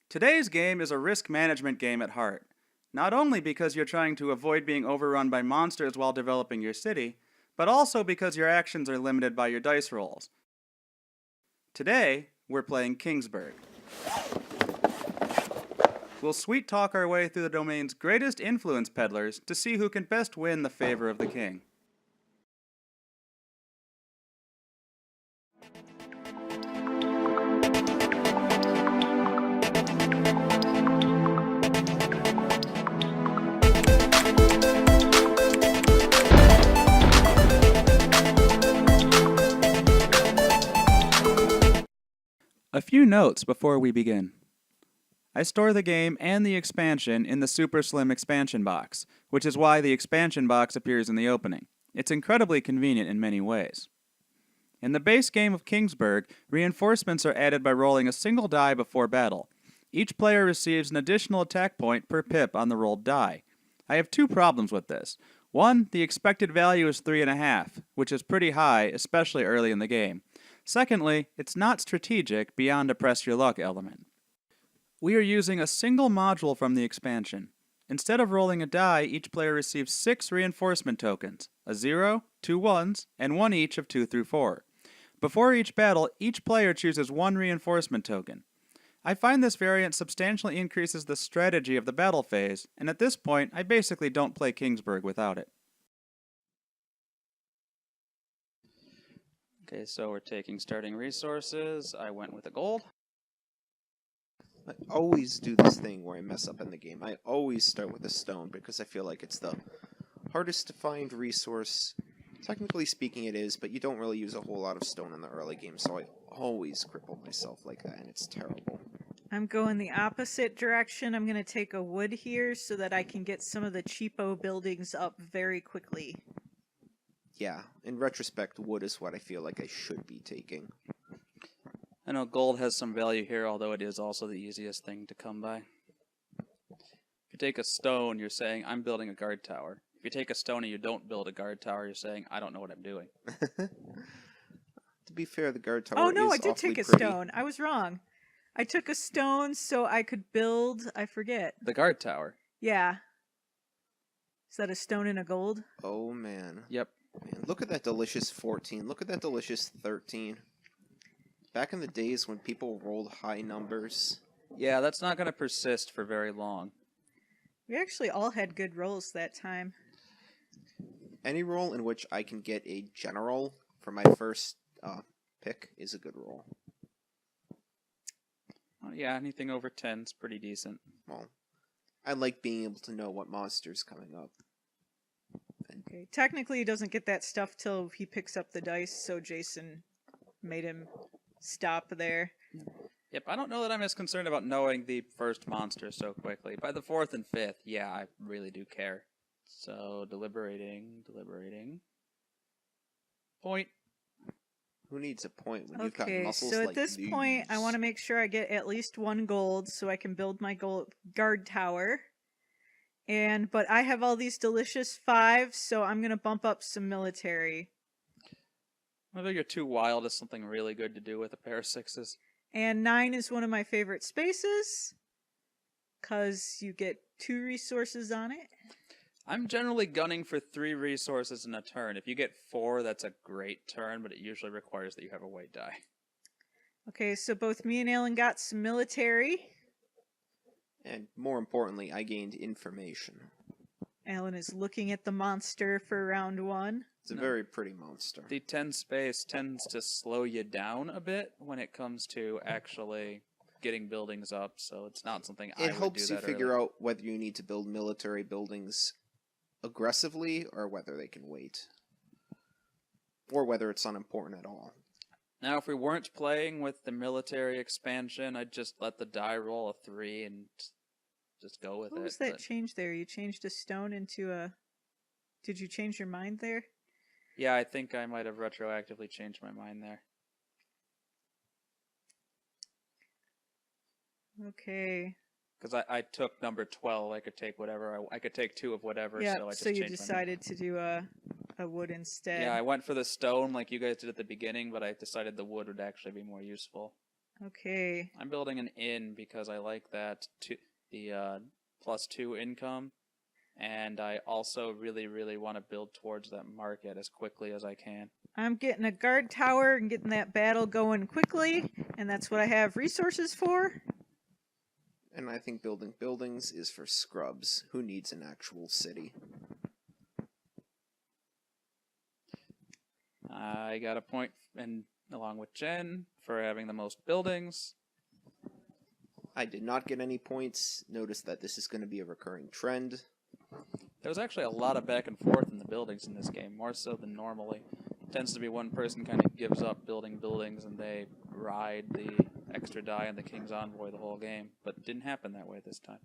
Today's game is a risk management game at heart. Not only because you're trying to avoid being overrun by monsters while developing your city, but also because your actions are limited by your dice rolls. Today, we're playing Kingsburg. We'll sweet talk our way through the domain's greatest influence peddlers to see who can best win the favor of the king. A few notes before we begin. I store the game and the expansion in the Super Slim expansion box, which is why the expansion box appears in the opening. It's incredibly convenient in many ways. In the base game of Kingsburg, reinforcements are added by rolling a single die before battle. Each player receives an additional attack point per pip on the rolled die. I have two problems with this. One, the expected value is 3.5, which is pretty high, especially early in the game. Secondly, it's not strategic beyond a press your luck element. We are using a single module from the expansion. Instead of rolling a die, each player receives 6 reinforcement tokens, a 0, 2 1s, and 1 each of 2 through 4. Before each battle, each player chooses 1 reinforcement token. I find this variant substantially increases the strategy of the battle phase, and at this point, I basically don't play Kingsburg without it. Okay, so we're taking starting resources. I went with a gold. I always do this thing where I mess up in the game. I always start with a stone because I feel like it's the hardest to find resource. Technically speaking it is, but you don't really use a whole lot of stone in the early game, so I always cripple myself like that, and it's terrible. I'm going the opposite direction. I'm going to take a wood here so that I can get some of the cheapo buildings up very quickly. Yeah, in retrospect, wood is what I feel like I should be taking. I know gold has some value here, although it is also the easiest thing to come by. If you take a stone, you're saying, I'm building a guard tower. If you take a stone and you don't build a guard tower, you're saying, I don't know what I'm doing. To be fair, the guard tower Oh no, is I did awfully take a pretty. stone. I was wrong. I took a stone so I could build, I forget. The guard tower. Yeah. Is that a stone and a gold? Oh man. Yep. Man, look at that delicious 14. Look at that delicious 13. Back in the days when people rolled high numbers. Yeah, that's not going to persist for very long. We actually all had good rolls that time. Any roll in which I can get a general for my first pick is a good roll. Well, yeah, anything over 10 is pretty decent. Well, I like being able to know what monster's coming up. Okay. Technically, he doesn't get that stuff till he picks up the dice, so Jason made him stop there. Yep, I don't know that I'm as concerned about knowing the first monster so quickly. By the 4th and 5th, yeah, I really do care. So, deliberating. Point. Who needs a point when you've got Okay, muscles so like at this these? point, I want to make sure I get at least 1 gold so I can build my guard tower. But I have all these delicious 5s, so I'm going to bump up some military. I think you're too wild is something really good to do with a pair of 6s. And 9 is one of my favorite spaces, because you get 2 resources on it. I'm generally gunning for 3 resources in a turn. If you get 4, that's a great turn, but it usually requires that you have a white die. Okay, so both me and Alan got some military. And more importantly, I gained information. Alan is looking at the monster for round 1. It's a very pretty monster. The 10 space tends to slow you down a bit when it comes to actually getting buildings up, so it's not something I would do that It helps you figure early. out whether you need to build military buildings aggressively or whether they can wait. Or whether it's unimportant at all. Now, if we weren't playing with the military expansion, I'd just let the die roll a 3 and just go with it. What was that but- change there? You changed a stone into a... Did you change your mind there? Yeah, I think I might have retroactively changed my mind there. Okay. Because I took number 12, I could take whatever, I could take 2 of whatever, Yeah, so I just so you changed my mind. decided to do a wood instead. Yeah, I went for the stone like you guys did at the beginning, but I decided the wood would actually be more useful. Okay. I'm building an inn because I like that the +2 income, and I also really want to build towards that market as quickly as I can. I'm getting a guard tower and getting that battle going quickly, and that's what I have resources for. And I think building buildings is for scrubs. Who needs an actual city? I got a point, and along with Jen, for having the most buildings. I did not get any points. Notice that this is going to be a recurring trend. There was actually a lot of back and forth in the buildings in this game, more so than normally. It tends to be one person kind of gives up building buildings and they ride the extra die on the King's Envoy the whole game, but it didn't happen that way this time.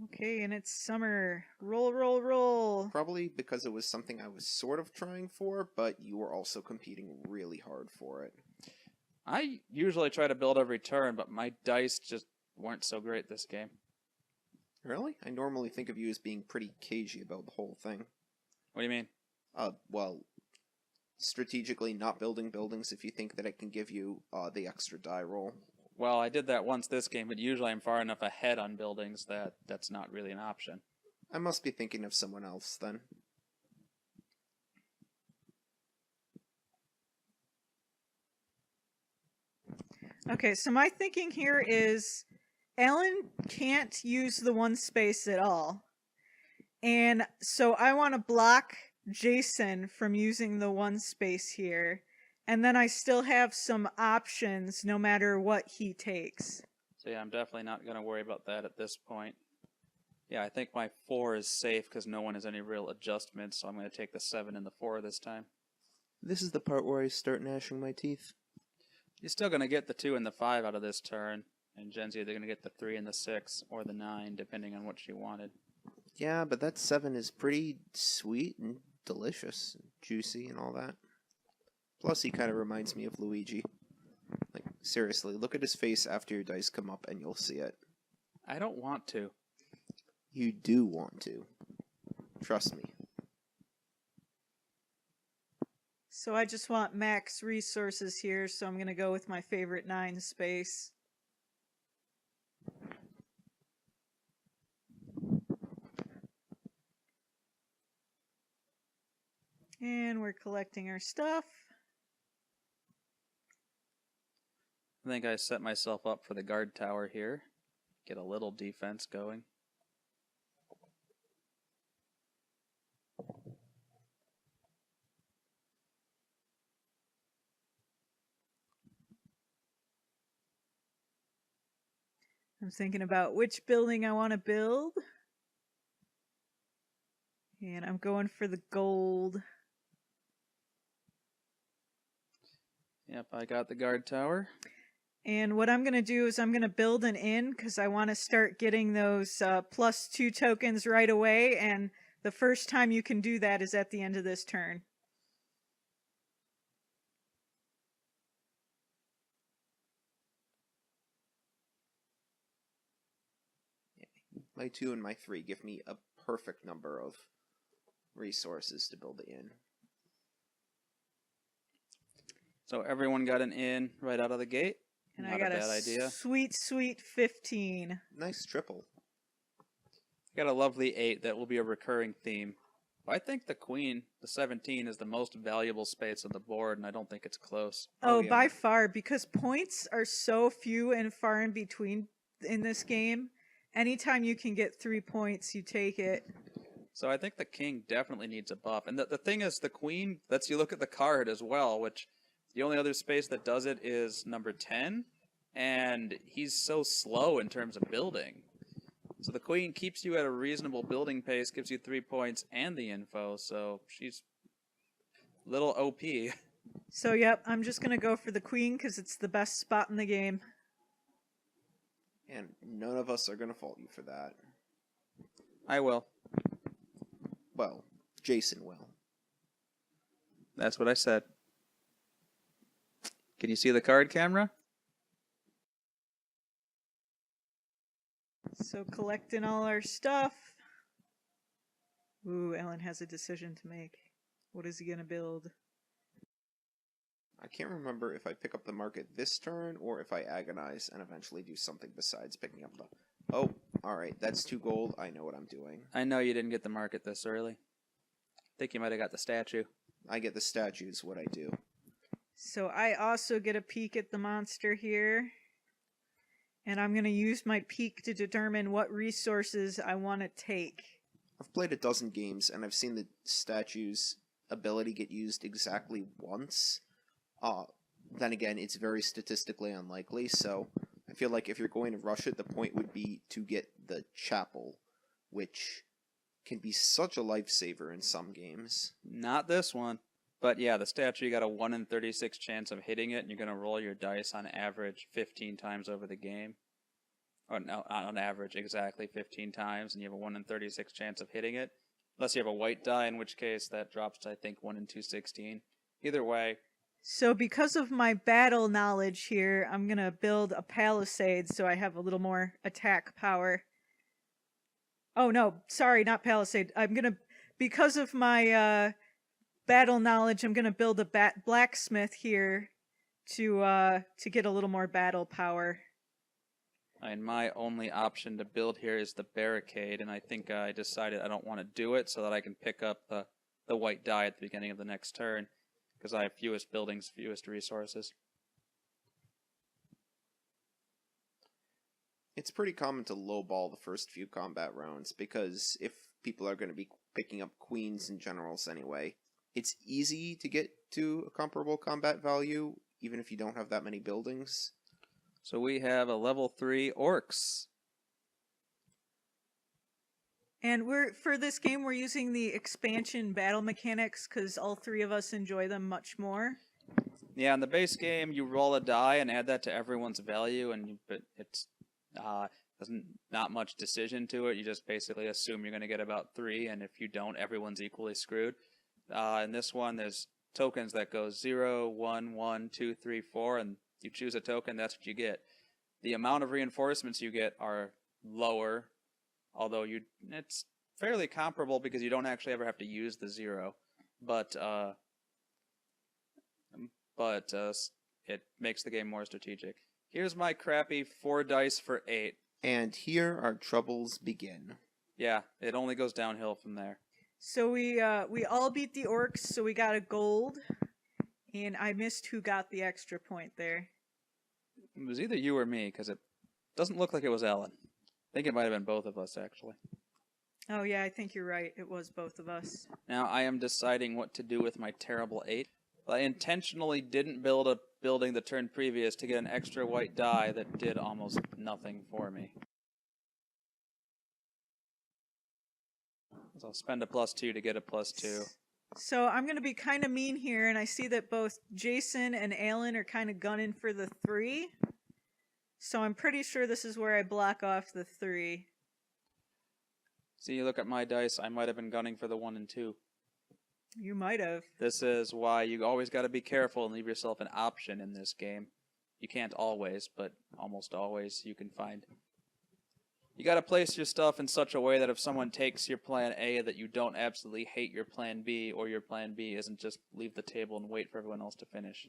Okay, and it's summer. Roll, roll, roll. Probably because it was something I was sort of trying for, but you were also competing really hard for it. I usually try to build every turn, but my dice just weren't so great this game. Really? I normally think of you as being pretty cagey about the whole thing. What do you mean? Well, strategically not building buildings if you think that it can give you the extra die roll. Well, I did that once this game, but usually I'm far enough ahead on buildings that that's not really an option. I must be thinking of someone else then. Okay, so my thinking here is Alan can't use the one space at all. And so I want to block Jason from using the one space here. And then I still have some options no matter what he takes. So yeah, I'm definitely not going to worry about that at this point. Yeah, I think my 4 is safe because no one has any real adjustments, so I'm going to take the 7 and the 4 this time. This is the part where I start gnashing my teeth. You're still going to get the 2 and the 5 out of this turn, and Jen's either going to get the 3 and the 6, or the 9, depending on what she wanted. Yeah, but that 7 is pretty sweet and delicious and juicy and all that. Plus, he kind of reminds me of Luigi. Like, seriously, look at his face after your dice come up and you'll see it. I don't want to. You do want to. Trust me. So I just want max resources here, so I'm going to go with my favorite 9 space. And we're collecting our stuff. I think I set myself up for the guard tower here. Get a little defense going. I'm thinking about which building I want to build. And I'm going for the gold. Yep, I got the guard tower. And what I'm going to do is I'm going to build an inn because I want to start getting those +2 tokens right away. And the first time you can do that is at the end of this turn. My 2 and my 3 give me a perfect number of resources to build the inn. So everyone got an inn right out of the gate. And Not I got a bad idea. sweet, sweet 15. Nice triple. Got a lovely 8 that will be a recurring theme. I think the queen, the 17, is the most valuable space on the board, and I don't think it's close. Oh, yeah. by far, because points are so few and far in between in this game. Anytime you can get 3 points, you take it. So I think the king definitely needs a buff. And the thing is, the queen lets you look at the card as well, which the only other space that does it is number 10, and he's so slow in terms of building. So the queen keeps you at a reasonable building pace, gives you 3 points and the info, so she's a little OP. So, yep, I'm just going to go for the queen because it's the best spot in the game. And none of us are going to fault you for that. I will. Well, Jason will. That's what I said. Can you see the card camera? So collecting all our stuff. Ooh, Ellen has a decision to make. What is he going to build? I can't remember if I pick up the market this turn or if I agonize and eventually do something besides picking up the... Oh, alright, that's 2 gold. I know what I'm doing. I know you didn't get the market this early. I think you might have got the statue. I get the statues, what I do. So I also get a peek at the monster here. And I'm going to use my peek to determine what resources I want to take. I've played a dozen games and I've seen the statue's ability get used exactly once. Then again, it's very statistically unlikely, so I feel like if you're going to rush it, the point would be to get the chapel, which can be such a lifesaver in some games. Not this one. But yeah, the statue, you got a 1 in 36 chance of hitting it, and you're going to roll your dice on average 15 times over the game. Or no, not on average, exactly 15 times, and you have a 1 in 36 chance of hitting it. Unless you have a white die, in which case that drops to, I think, 1 in 216. Either way. So because of my battle knowledge here, I'm going to build a palisade so I have a little more attack power. Oh no, sorry, not palisade. Because of my battle knowledge, I'm going to build a blacksmith here to get a little more battle power. And my only option to build here is the barricade, and I think I decided I don't want to do it so that I can pick up the white die at the beginning of the next turn, because I have fewest buildings, fewest resources. It's pretty common to lowball the first few combat rounds, because if people are going to be picking up queens and generals anyway, it's easy to get to a comparable combat value, even if you don't have that many buildings. So we have a level 3 orcs. And for this game, we're using the expansion battle mechanics because all 3 of us enjoy them much more. Yeah, in the base game, you roll a die and add that to everyone's value, but it's not much decision to it. You just basically assume you're going to get about 3, and if you don't, everyone's equally screwed. In this one, there's tokens that go 0, 1, 1, 2, 3, 4, and you choose a token, that's what you get. The amount of reinforcements you get are lower, although it's fairly comparable because you don't actually ever have to use the 0. But it makes the game more strategic. Here's my crappy 4 dice for 8. And here our troubles begin. Yeah, it only goes downhill from there. So we all beat the orcs, so we got a gold. And I missed who got the extra point there. It was either you or me, because it doesn't look like it was Ellen. I think it might have been both of us, actually. Oh yeah, I think you're right. It was both of us. Now I am deciding what to do with my terrible 8. I intentionally didn't build a building the turn previous to get an extra white die that did almost nothing for me. So I'll spend a +2 to get a +2. So I'm going to be kind of mean here, and I see that both Jason and Alan are kind of gunning for the 3. So I'm pretty sure this is where I block off the 3. See, you look at my dice, I might have been gunning for the 1 and 2. You might have. This is why you always got to be careful and leave yourself an option in this game. You can't always, but almost always you can find. You got to place your stuff in such a way that if someone takes your plan A, that you don't absolutely hate your plan B, or your plan B isn't just leave the table and wait for everyone else to finish.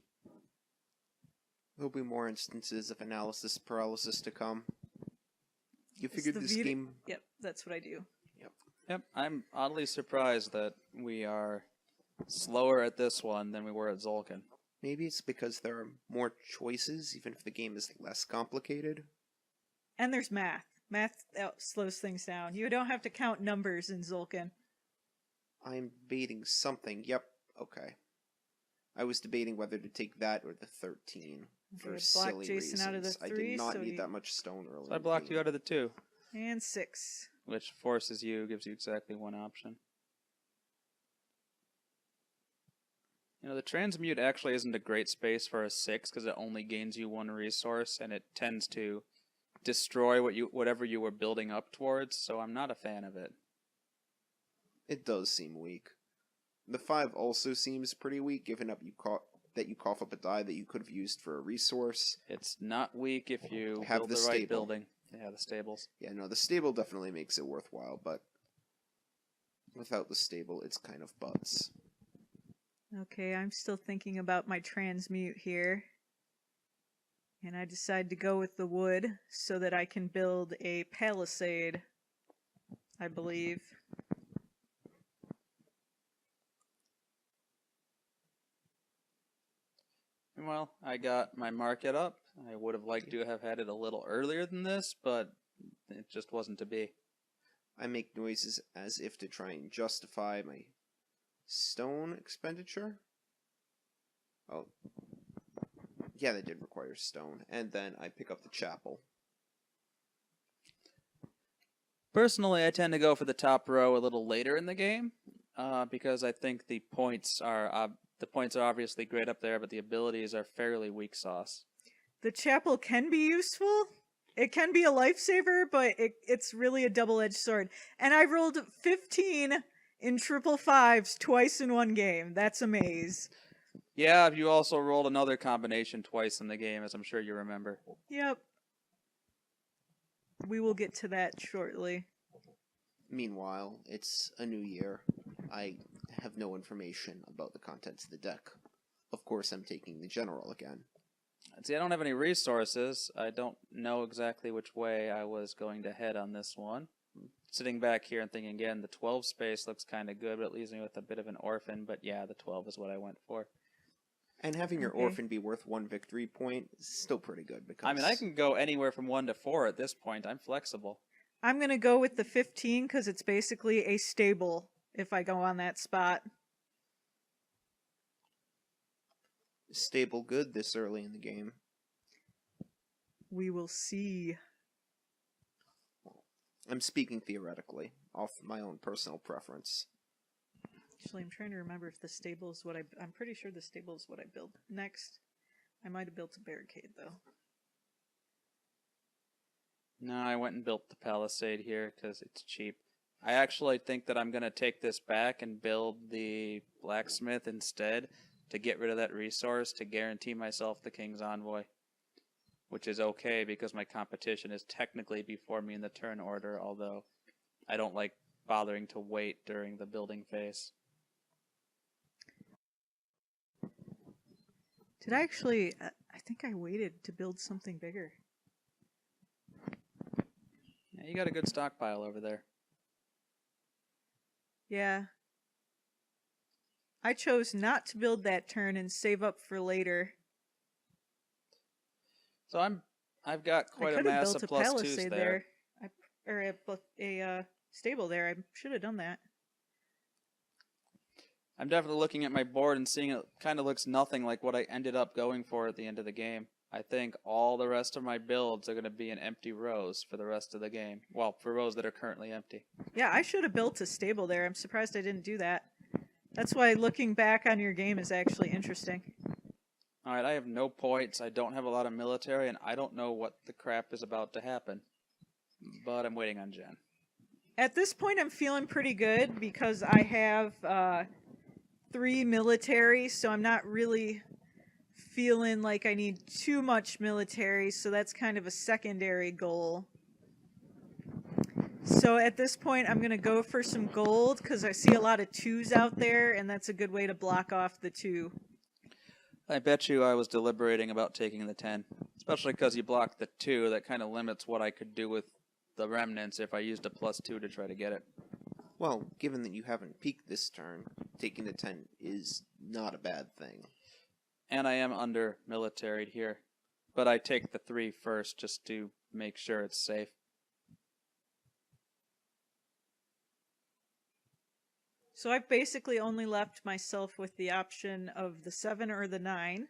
There'll be more instances of analysis paralysis to come. You figured this game... Yep, that's what I do. Yep, I'm oddly surprised that we are slower at this one than we were at Zolkin. Maybe it's because there are more choices, even if the game is less complicated. And there's math. Math slows things down. You don't have to count numbers in Zolkin. I'm baiting something. Yep, okay. I was debating whether to take that or the 13 for silly Jason reasons. out of the 3, I did not need that much stone early. So I blocked you out of the 2. And 6. Which forces you, gives you exactly 1 option. You know, the transmute actually isn't a great space for a 6 because it only gains you 1 resource, and it tends to destroy whatever you were building up towards, so I'm not a fan of it. It does seem weak. The 5 also seems pretty weak, given that you cough up a die that you could have used for a resource. It's not weak if you have build the the right stable. building. Yeah, the stables. Yeah, no, the stable definitely makes it worthwhile, but without the stable, it's kind of butts. Okay, I'm still thinking about my transmute here. And I decide to go with the wood so that I can build a palisade, I believe. Well, I got my market up. I would have liked to have had it a little earlier than this, but it just wasn't to be. I make noises as if to try and justify my stone expenditure. Oh, yeah, that did require stone. And then I pick up the chapel. Personally, I tend to go for the top row a little later in the game, because I think the points are obviously great up there, but the abilities are fairly weak sauce. The chapel can be useful. It can be a lifesaver, but it's really a double-edged sword. And I rolled 15 in triple fives twice in one game. That's a maze. Yeah, you also rolled another combination twice in the game, as I'm sure you remember. Yep. We will get to that shortly. Meanwhile, it's a new year. I have no information about the contents of the deck. Of course, I'm taking the general again. See, I don't have any resources. I don't know exactly which way I was going to head on this one. Sitting back here and thinking again, the 12 space looks kind of good, but it leaves me with a bit of an orphan. But yeah, the 12 is what I went for. And having your Okay. orphan be worth 1 victory point is still pretty good because... I mean, I can go anywhere from 1 to 4 at this point. I'm flexible. I'm going to go with the 15 because it's basically a stable if I go on that spot. Stable good this early in the game. We will see. I'm speaking theoretically, off my own personal preference. Actually, I'm trying to remember if the stable is what I'm pretty sure the stable is what I built next. I might have built a barricade, though. No, I went and built the palisade here because it's cheap. I actually think that I'm going to take this back and build the blacksmith instead to get rid of that resource to guarantee myself the King's Envoy. Which is okay because my competition is technically before me in the turn order, although I don't like bothering to wait during the building phase. Did I actually... I think I waited to build something bigger. Yeah, you got a good stockpile over there. Yeah. I chose not to build that turn and save up for later. So I've got quite a mass of plus twos palisade there. Or a stable there. I should have done that. I'm definitely looking at my board and seeing it kind of looks nothing like what I ended up going for at the end of the game. I think all the rest of my builds are going to be in empty rows for the rest of the game. Well, for rows that are currently empty. Yeah, I should have built a stable there. I'm surprised I didn't do that. That's why looking back on your game is actually interesting. Alright, I have no points, I don't have a lot of military, and I don't know what the crap is about to happen. But I'm waiting on Jen. At this point, I'm feeling pretty good because I have 3 military, so I'm not really feeling like I need too much military, so that's kind of a secondary goal. So at this point, I'm going to go for some gold because I see a lot of 2s out there, and that's a good way to block off the 2. I bet you I was deliberating about taking the 10. Especially because you blocked the 2, that kind of limits what I could do with the remnants if I used a plus 2 to try to get it. Well, given that you haven't peaked this turn, taking the 10 is not a bad thing. And I am under militaried here. But I take the 3 first just to make sure it's safe. So I've basically only left myself with the option of the 7 or the 9.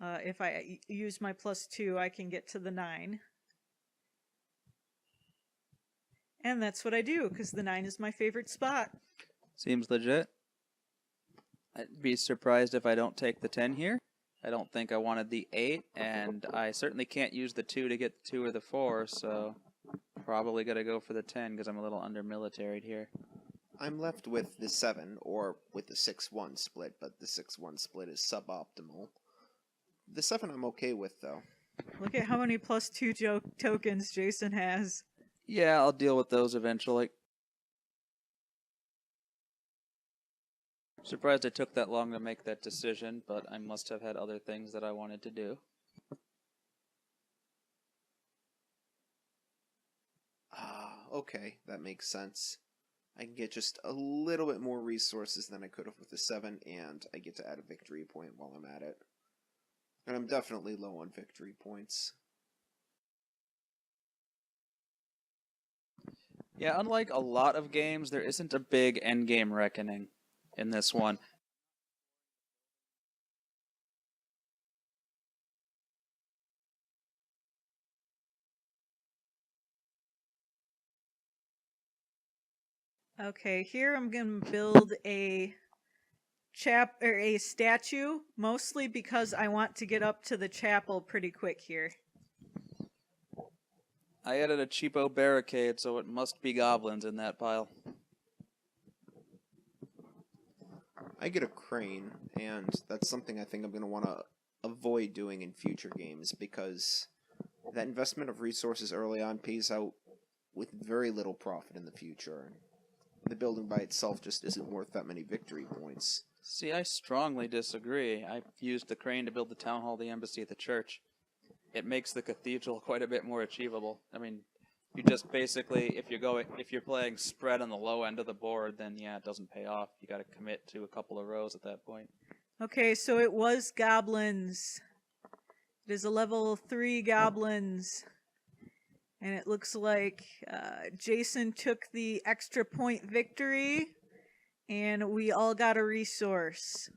If I use my plus 2, I can get to the 9. And that's what I do, because the 9 is my favorite spot. Seems legit. I'd be surprised if I don't take the 10 here. I don't think I wanted the 8, and I certainly can't use the 2 to get the 2 or the 4, so probably gotta go for the 10 because I'm a little under militaried here. I'm left with the 7, or with the 6-1 split, but the 6-1 split is suboptimal. The 7 I'm okay with, though. Look at how many plus 2 tokens Jason has. Yeah, I'll deal with those eventually. Surprised it took that long to make that decision, but I must have had other things that I wanted to do. Okay, that makes sense. I can get just a little bit more resources than I could have with the 7, and I get to add a victory point while I'm at it. And I'm definitely low on victory points. Yeah, unlike a lot of games, there isn't a big endgame reckoning in this one. Okay, here I'm gonna build a a statue, mostly because I want to get up to the chapel pretty quick here. I added a cheapo barricade, so it must be goblins in that pile. I get a crane, and that's something I think I'm going to want to avoid doing in future games, because that investment of resources early on pays out with very little profit in the future. The building by itself just isn't worth that many victory points. See, I strongly disagree. I used the crane to build the town hall, the embassy, the church. It makes the cathedral quite a bit more achievable. I mean, you just basically, if you're playing spread on the low end of the board, then yeah, it doesn't pay off. You got to commit to a couple of rows at that point. Okay, so it was goblins. It is a level 3 goblins. And it looks like Jason took the extra point victory, and we all got a resource.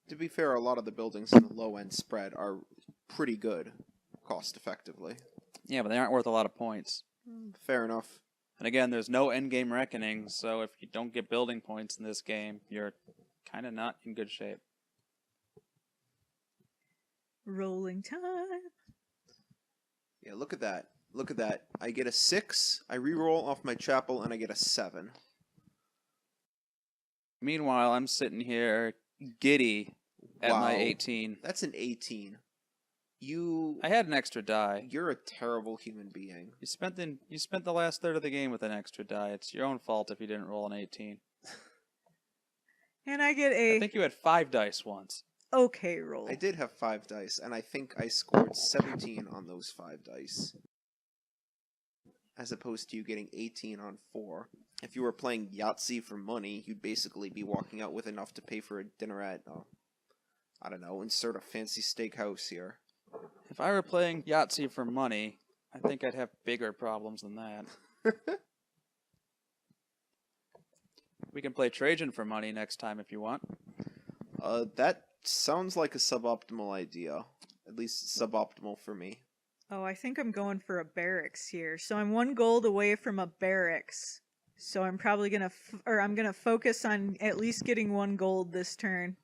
To be fair, a lot of the buildings in the low end spread are pretty good, cost effectively. Yeah, but they aren't worth a lot of points. Fair enough. And again, there's no endgame reckoning, so if you don't get building points in this game, you're kind of not in good shape. Rolling time. Yeah, look at that. Look at that. I get a 6, I reroll off my chapel, and I get a 7. Meanwhile, I'm sitting here giddy at Wow. my 18. That's an 18. I had an extra die. You're a terrible human being. You spent the last third of the game with an extra die. It's your own fault if you didn't roll an 18. And I get I a think you had 5 dice once. okay roll. I did have 5 dice, and I think I scored 17 on those 5 dice. As opposed to you getting 18 on 4. If you were playing Yahtzee for money, you'd basically be walking out with enough to pay for a dinner at, I don't know, insert a fancy steakhouse here. If I were playing Yahtzee for money, I think I'd have bigger problems than that. We can play Trajan for money next time if you want. That sounds like a suboptimal idea. At least suboptimal for me. Oh, I think I'm going for a barracks here. So I'm 1 gold away from a barracks. So I'm probably gonna, I'm gonna focus on at least getting 1 gold this turn.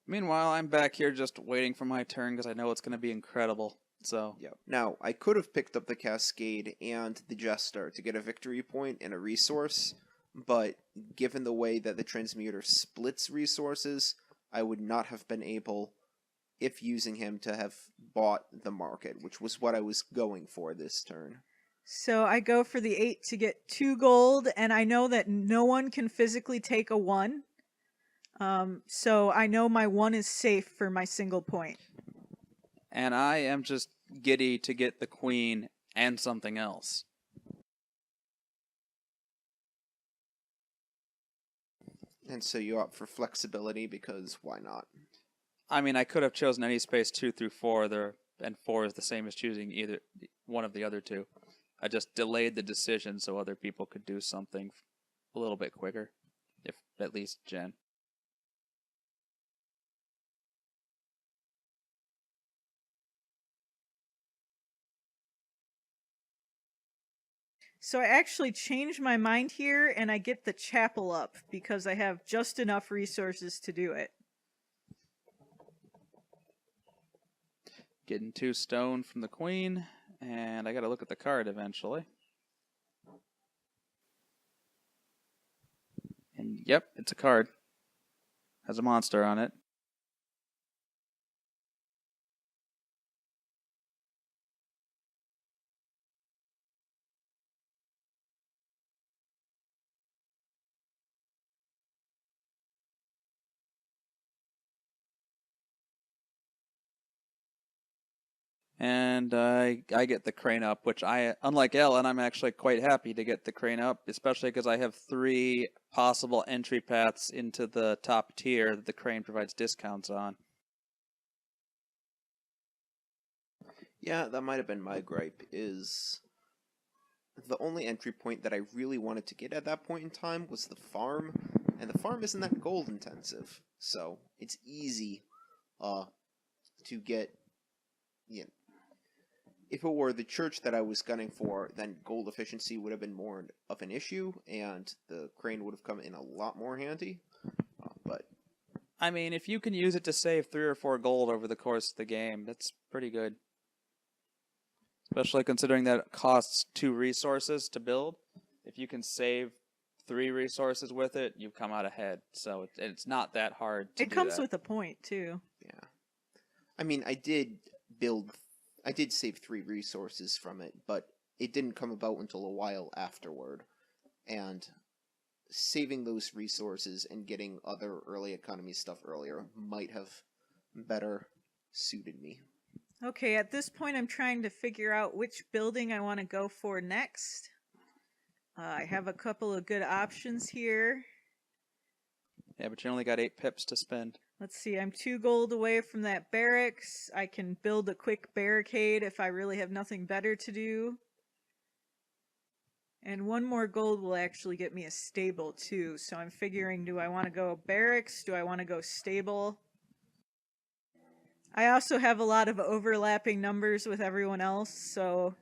Meanwhile, I'm back here just waiting for my turn because I know it's going to be incredible. So, Yep. Now, I could have picked up the Cascade and the Jester to get a victory point and a resource, but given the way that the Transmuter splits resources, I would not have been able, if using him, to have bought the market, which was what I was going for this turn. So I go for the 8 to get 2 gold, and I know that no one can physically take a 1. So I know my 1 is safe for my single point. and I am just giddy to get the queen and something else. And so you opt for flexibility because why not? I mean, I could have chosen any space 2 through 4 there, and 4 is the same as choosing either one of the other 2. I just delayed the decision so other people could do something a little bit quicker, if at least Jen. So I actually changed my mind here, and I get the chapel up because I have just enough resources to do it. Getting 2 stone from the queen, and I gotta look at the card eventually. And yep, it's a card. Has a monster on it. And I get the crane up, which unlike Ellen, I'm actually quite happy to get the crane up, especially because I have 3 possible entry paths into the top tier that the crane provides discounts on. Yeah, that might have been my gripe, is the only entry point that I really wanted to get at that point in time was the farm, and the farm isn't that gold intensive, so it's easy to get, you know, if it were the church that I was gunning for, then gold efficiency would have been more of an issue, and the crane would have come in a lot more handy. But I mean, if you can use it to save 3 or 4 gold over the course of the game, that's pretty good. Especially considering that it costs 2 resources to build. If you can save 3 resources with it, you come out ahead. So it's not that hard to do It comes that. with a point, too. yeah, I mean, I did save 3 resources from it, but it didn't come about until a while afterward. And saving those resources and getting other early economy stuff earlier might have better suited me. Okay, at this point I'm trying to figure out which building I want to go for next. I have a couple of good options here. Yeah, but you only got 8 pips to spend. Let's see, I'm 2 gold away from that barracks. I can build a quick barricade if I really have nothing better to do. And 1 more gold will actually get me a stable too. So I'm figuring, do I want to go barracks? Do I want to go stable? I also have a lot of overlapping numbers with everyone else, so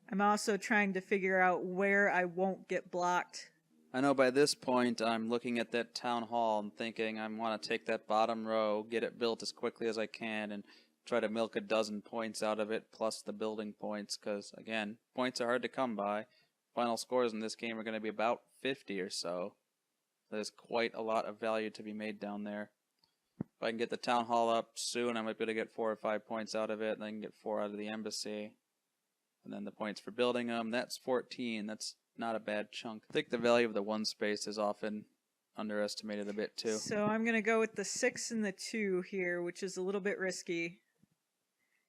I'm also trying to figure out where I won't get blocked. I know by this point I'm looking at that town hall and thinking I want to take that bottom row, get it built as quickly as I can, and try to milk a dozen points out of it, plus the building points, because, again, points are hard to come by. Final scores in this game are going to be about 50 or so. There's quite a lot of value to be made down there. If I can get the town hall up soon, I might be able to get 4 or 5 points out of it, and I can get 4 out of the embassy. And then the points for building them, that's 14. That's not a bad chunk. I think the value of the 1 space is often underestimated a bit too. So I'm going to go with the 6 and the 2 here, which is a little bit risky.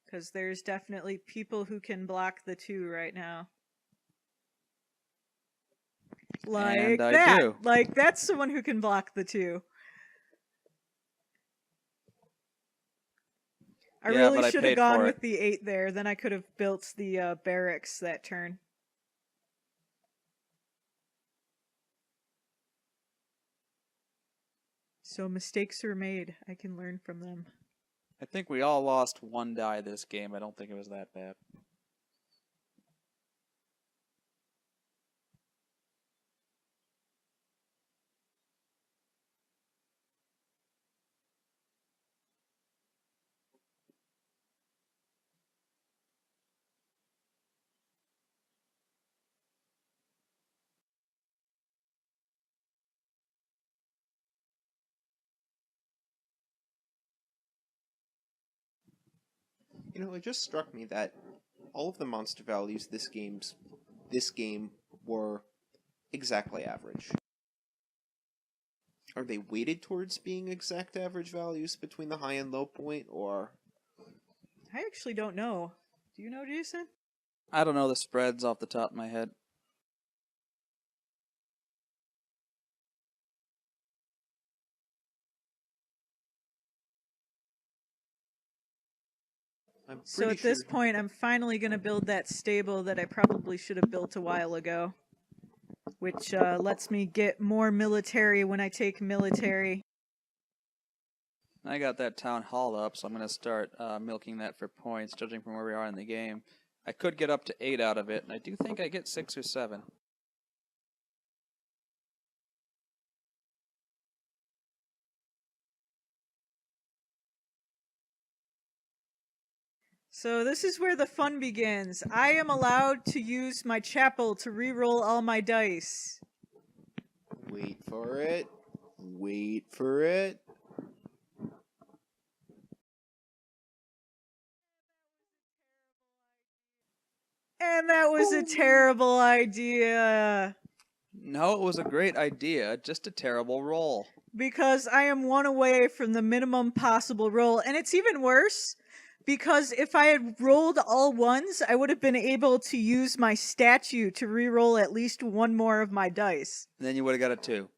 Because there's definitely people who can block the 2 right now. Like And I that. do. Like, that's someone who can block the 2. I Yeah, really but I should paid have gone for with it. the 8 there. Then I could have built the barracks that turn. So mistakes are made. I can learn from them. I think we all lost 1 die this game. I don't think it was that bad. You know, it just struck me that all of the monster values this game were exactly average. Are they weighted towards being exact average values between the high and low point, or... I actually don't know. Do you know, Jason? I don't know the spreads off the top of my head. I'm So pretty at this sure... point, I'm finally going to build that stable that I probably should have built a while ago. Which lets me get more military when I take military. I got that town hall up, so I'm going to start milking that for points, judging from where we are in the game. I could get up to 8 out of it, and I do think I get 6 or 7. So this is where the fun begins. I am allowed to use my chapel to reroll all my dice. Wait for it. Wait for it. And that was a terrible idea. No, it was a great idea, just a terrible roll. Because I am 1 away from the minimum possible roll. And it's even worse Because if I had rolled all ones, I would have been able to use my statue to re-roll at least one more of my dice. And then you would have got a 2.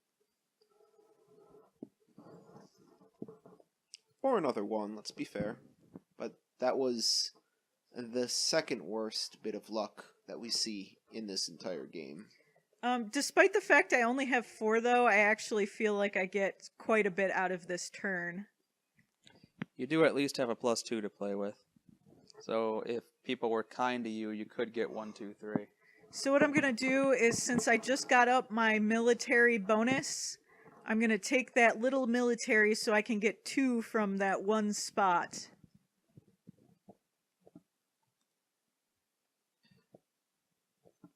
Or another 1, let's be fair. But that was the second worst bit of luck that we see in this entire game. Despite the fact I only have 4, though, I actually feel like I get quite a bit out of this turn. You do at least have a +2 to play with. So if people were kind to you, you could get 1, 2, 3. So what I'm going to do is, since I just got up my military bonus, I'm going to take that little military so I can get 2 from that one spot.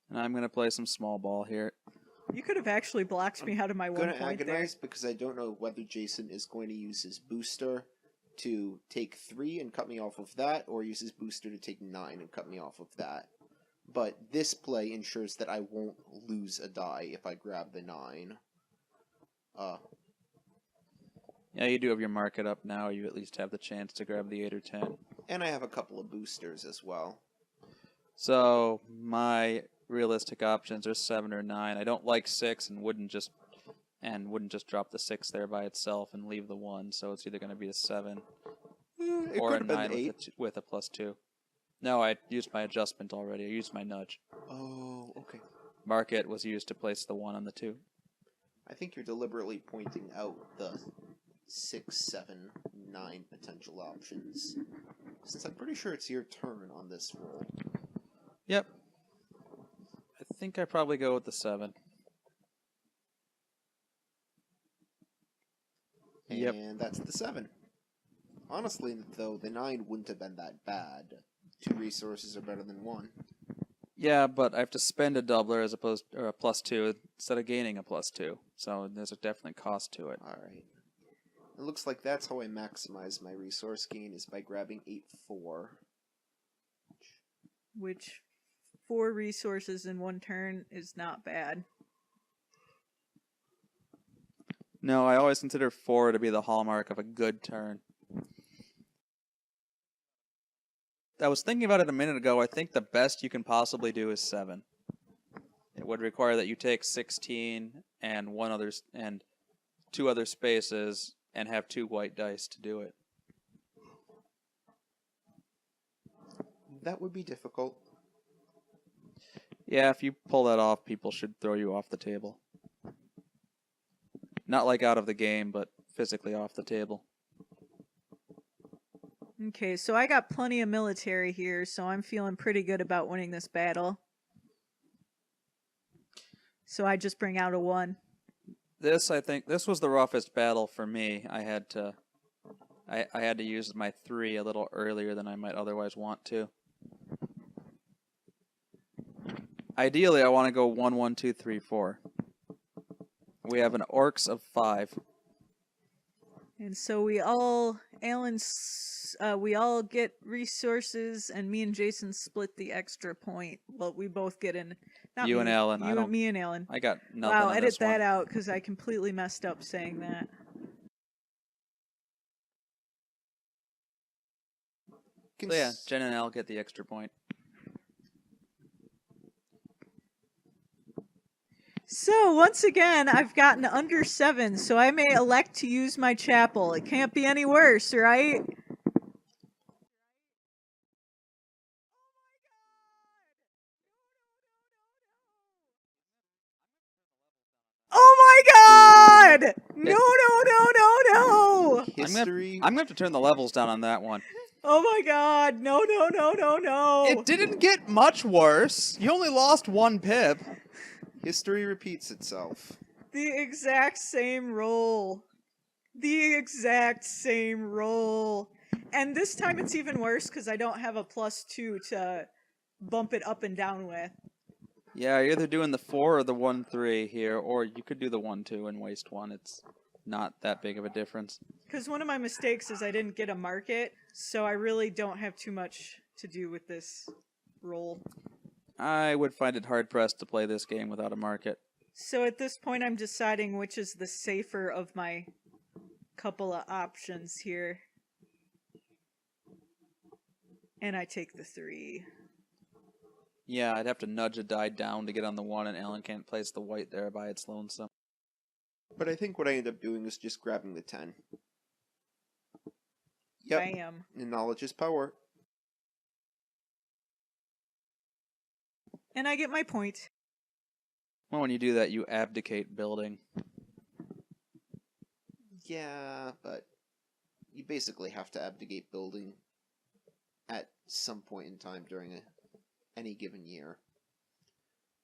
And I'm going to play some small ball here. You could have actually blocked me out of my 1 I'm point going to there. agonize because I don't know whether Jason is going to use his booster to take 3 and cut me off of that, or use his booster to take 9 and cut me off of that. But this play ensures that I won't lose a die if I grab the 9. Yeah, you do have your market up now. You at least have the chance to grab the 8 or 10. And I have a couple of boosters as well. So my realistic options are 7 or 9. I don't like 6 and wouldn't just drop the 6 there by itself and leave the 1. So it's either going to be a 7 It or a could have 9 been 8. with a +2. No, I used my adjustment already. I used my nudge. Oh, okay. Market was used to place the 1 on the 2. I think you're deliberately pointing out the 6, 7, 9 potential options, since I'm pretty sure it's your turn on this roll. Yep. I think I probably go with the 7. Yep. And that's the 7. Honestly, though, the 9 wouldn't have been that bad. 2 resources are better than 1. Yeah, but I have to spend a doubler as opposed or a +2 instead of gaining a +2. So there's a definite cost to it. Alright. It looks like that's how I maximize my resource gain, is by grabbing 8-4. Which 4 resources in 1 turn is not bad. No, I always consider 4 to be the hallmark of a good turn. I was thinking about it a minute ago. I think the best you can possibly do is 7. It would require that you take 16 and 2 other spaces and have 2 white dice to do it. That would be difficult. Yeah, if you pull that off, people should throw you off the table. Not like out of the game, but physically off the table. Okay, so I got plenty of military here, so I'm feeling pretty good about winning this battle. So I just bring out a 1. I think this was the roughest battle for me. I had to use my 3 a little earlier than I might otherwise want to. Ideally, I want to go 1, 1, 2, 3, 4. We have an orcs of 5. And so we all get resources, and me and Jason split the extra point. Well, we both get in. Not You me, and Alan. me and Alan. I got nothing. Wow, on edit this that one. out because I completely messed up saying that. So yeah, Jen and Al get the extra point. So, once again, I've gotten under 7, so I may elect to use my chapel. It can't be any worse, right? Oh my god! No! History. I'm gonna have to turn the levels down on that one. Oh my god, no! It didn't get much worse. You only lost 1 pip. History repeats itself. The exact same roll. And this time it's even worse because I don't have a +2 to bump it up and down with. Yeah, you're either doing the 4 or the 1, 3 here, or you could do the 1, 2 and waste 1. It's not that big of a difference. Because one of my mistakes is I didn't get a market, so I really don't have too much to do with this roll. I would find it hard-pressed to play this game without a market. So at this point I'm deciding which is the safer of my couple of options here. And I take the 3. Yeah, I'd have to nudge a die down to get on the 1, and Alan can't place the white there by its lonesome. But I think what I end up doing is just grabbing the 10. Yep, Bam. and knowledge is power. And I get my point. Well, when you do that, you abdicate building. Yeah, but you basically have to abdicate building at some point in time during any given year.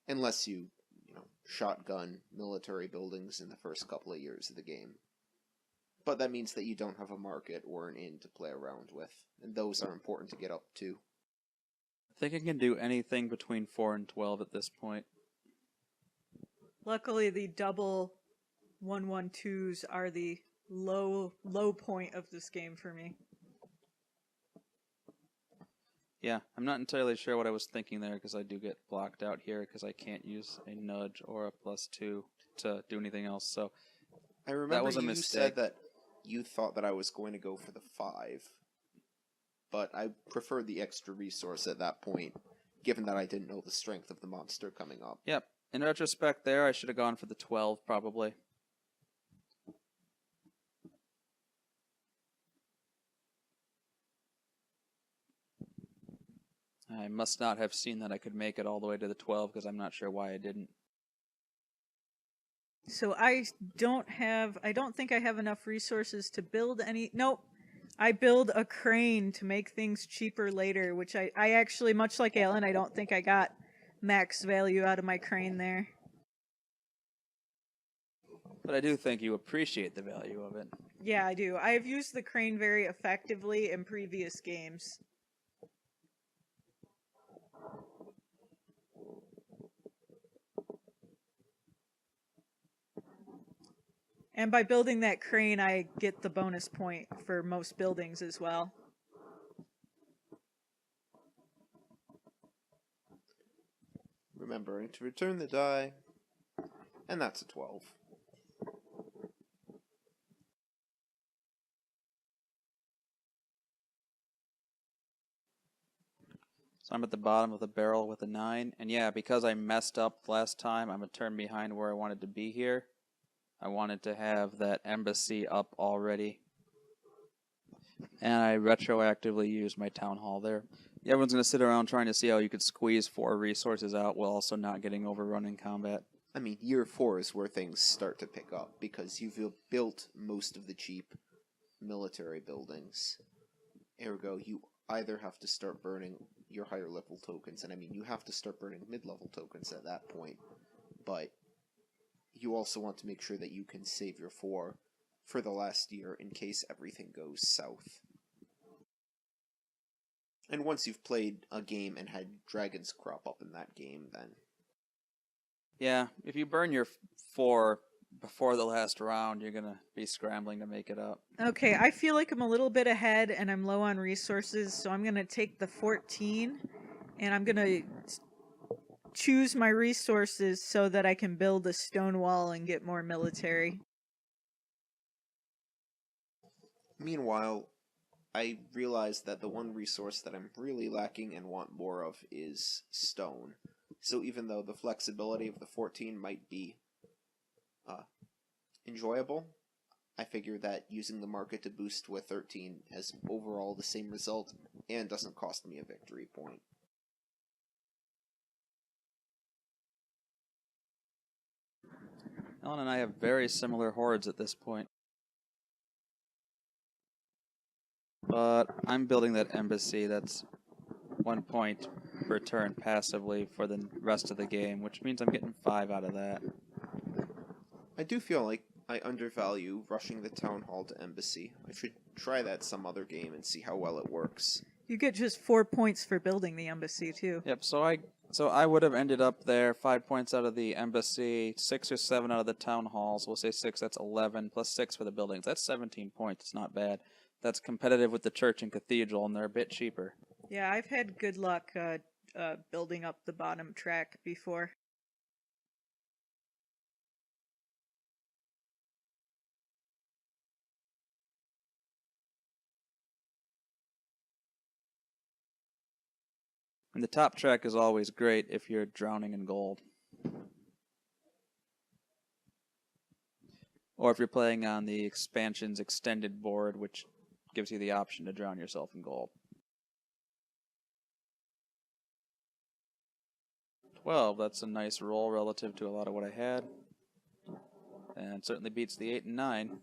Unless you shotgun military buildings in the first couple of years of the game. But that means that you don't have a market or an inn to play around with, and those are important to get up to. I think I can do anything between 4 and 12 at this point. Luckily, the double 1/1/2s are the low point of this game for me. Yeah, I'm not entirely sure what I was thinking there, because I do get blocked out here because I can't use a nudge or a +2 to do anything else. So I remember that was a you mistake. said that you thought that I was going to go for the 5, but I preferred the extra resource at that point, given that I didn't know the strength of the monster coming up. Yep. In retrospect there, I should have gone for the 12, probably. I must not have seen that I could make it all the way to the 12, because I'm not sure why I didn't. So I don't think I have enough resources to build any. Nope. I build a crane to make things cheaper later, which I actually, much like Alan, I don't think I got max value out of my crane there. But I do think you appreciate the value of it. Yeah, I do. I have used the crane very effectively in previous games. And by building that crane, I get the bonus point for most buildings as well. Remembering to return the die, and that's a 12. So I'm at the bottom of the barrel with a 9. And yeah, because I messed up last time, I'm a turn behind where I wanted to be here. I wanted to have that embassy up already. And I retroactively used my town hall there. Everyone's going to sit around trying to see how you could squeeze 4 resources out while also not getting overrun in combat. I mean, year 4 is where things start to pick up, because you've built most of the cheap military buildings. Ergo, you either have to start burning your higher level tokens, and I mean, you have to start burning mid-level tokens at that point, but you also want to make sure that you can save your 4 for the last year in case everything goes south. And once you've played a game and had dragons crop up in that game, then... Yeah, if you burn your 4 before the last round, you're going to be scrambling to make it up. Okay, I feel like I'm a little bit ahead and I'm low on resources, so I'm going to take the 14 and I'm going to choose my resources so that I can build a stone wall and get more military. Meanwhile, I realized that the one resource that I'm really lacking and want more of is stone. So even though the flexibility of the 14 might be enjoyable, I figure that using the market to boost with 13 has overall the same result and doesn't cost me a victory point. Ellen and I have very similar hordes at this point. But I'm building that embassy. That's 1 point per turn passively for the rest of the game, which means I'm getting 5 out of that. I do feel like I undervalue rushing the town hall to embassy. I should try that some other game and see how well it works. You get just 4 points for building the embassy, too. Yep, so I would have ended up there, 5 points out of the embassy, 6 or 7 out of the town halls. We'll say 6, that's 11, plus 6 for the buildings. That's 17 points. It's not bad. That's competitive with the church and cathedral, and they're a bit cheaper. Yeah, I've had good luck building up the bottom track before. And the top track is always great if you're drowning in gold. Or if you're playing on the expansion's extended board, which gives you the option to drown yourself in gold. 12, that's a nice roll relative to a lot of what I had. And certainly beats the 8 and 9.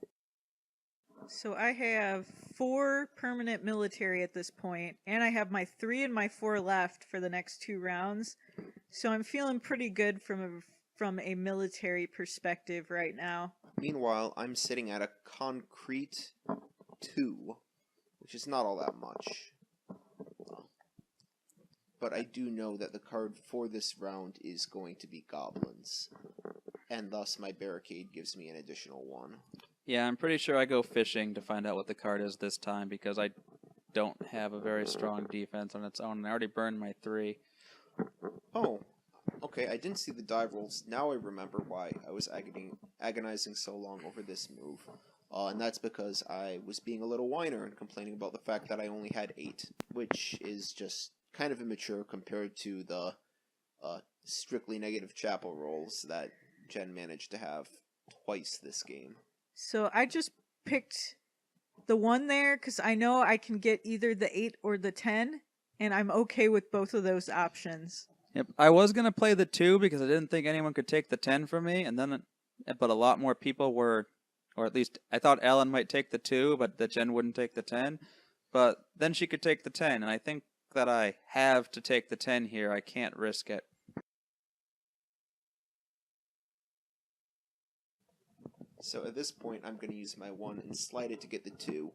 So I have 4 permanent military at this point, and I have my 3 and my 4 left for the next 2 rounds. So I'm feeling pretty good from a military perspective right now. Meanwhile, I'm sitting at a concrete 2, which is not all that much. But I do know that the card for this round is going to be goblins, and thus my barricade gives me an additional 1. Yeah, I'm pretty sure I go fishing to find out what the card is this time because I don't have a very strong defense on its own, and I already burned my 3. Oh, okay, I didn't see the die rolls. Now I remember why I was agonizing so long over this move. And that's because I was being a little whiner and complaining about the fact that I only had 8, which is just kind of immature compared to the strictly negative chapel rolls that Jen managed to have twice this game. So I just picked the 1 there because I know I can get either the 8 or the 10, and I'm okay with both of those options. Yep, I was going to play the 2 because I didn't think anyone could take the 10 from me, but a lot more people were, or at least I thought Ellen might take the 2, but that Jen wouldn't take the 10. But then she could take the 10, and I think that I have to take the 10 here. I can't risk it. So at this point, I'm going to use my 1 and slide it to get the 2,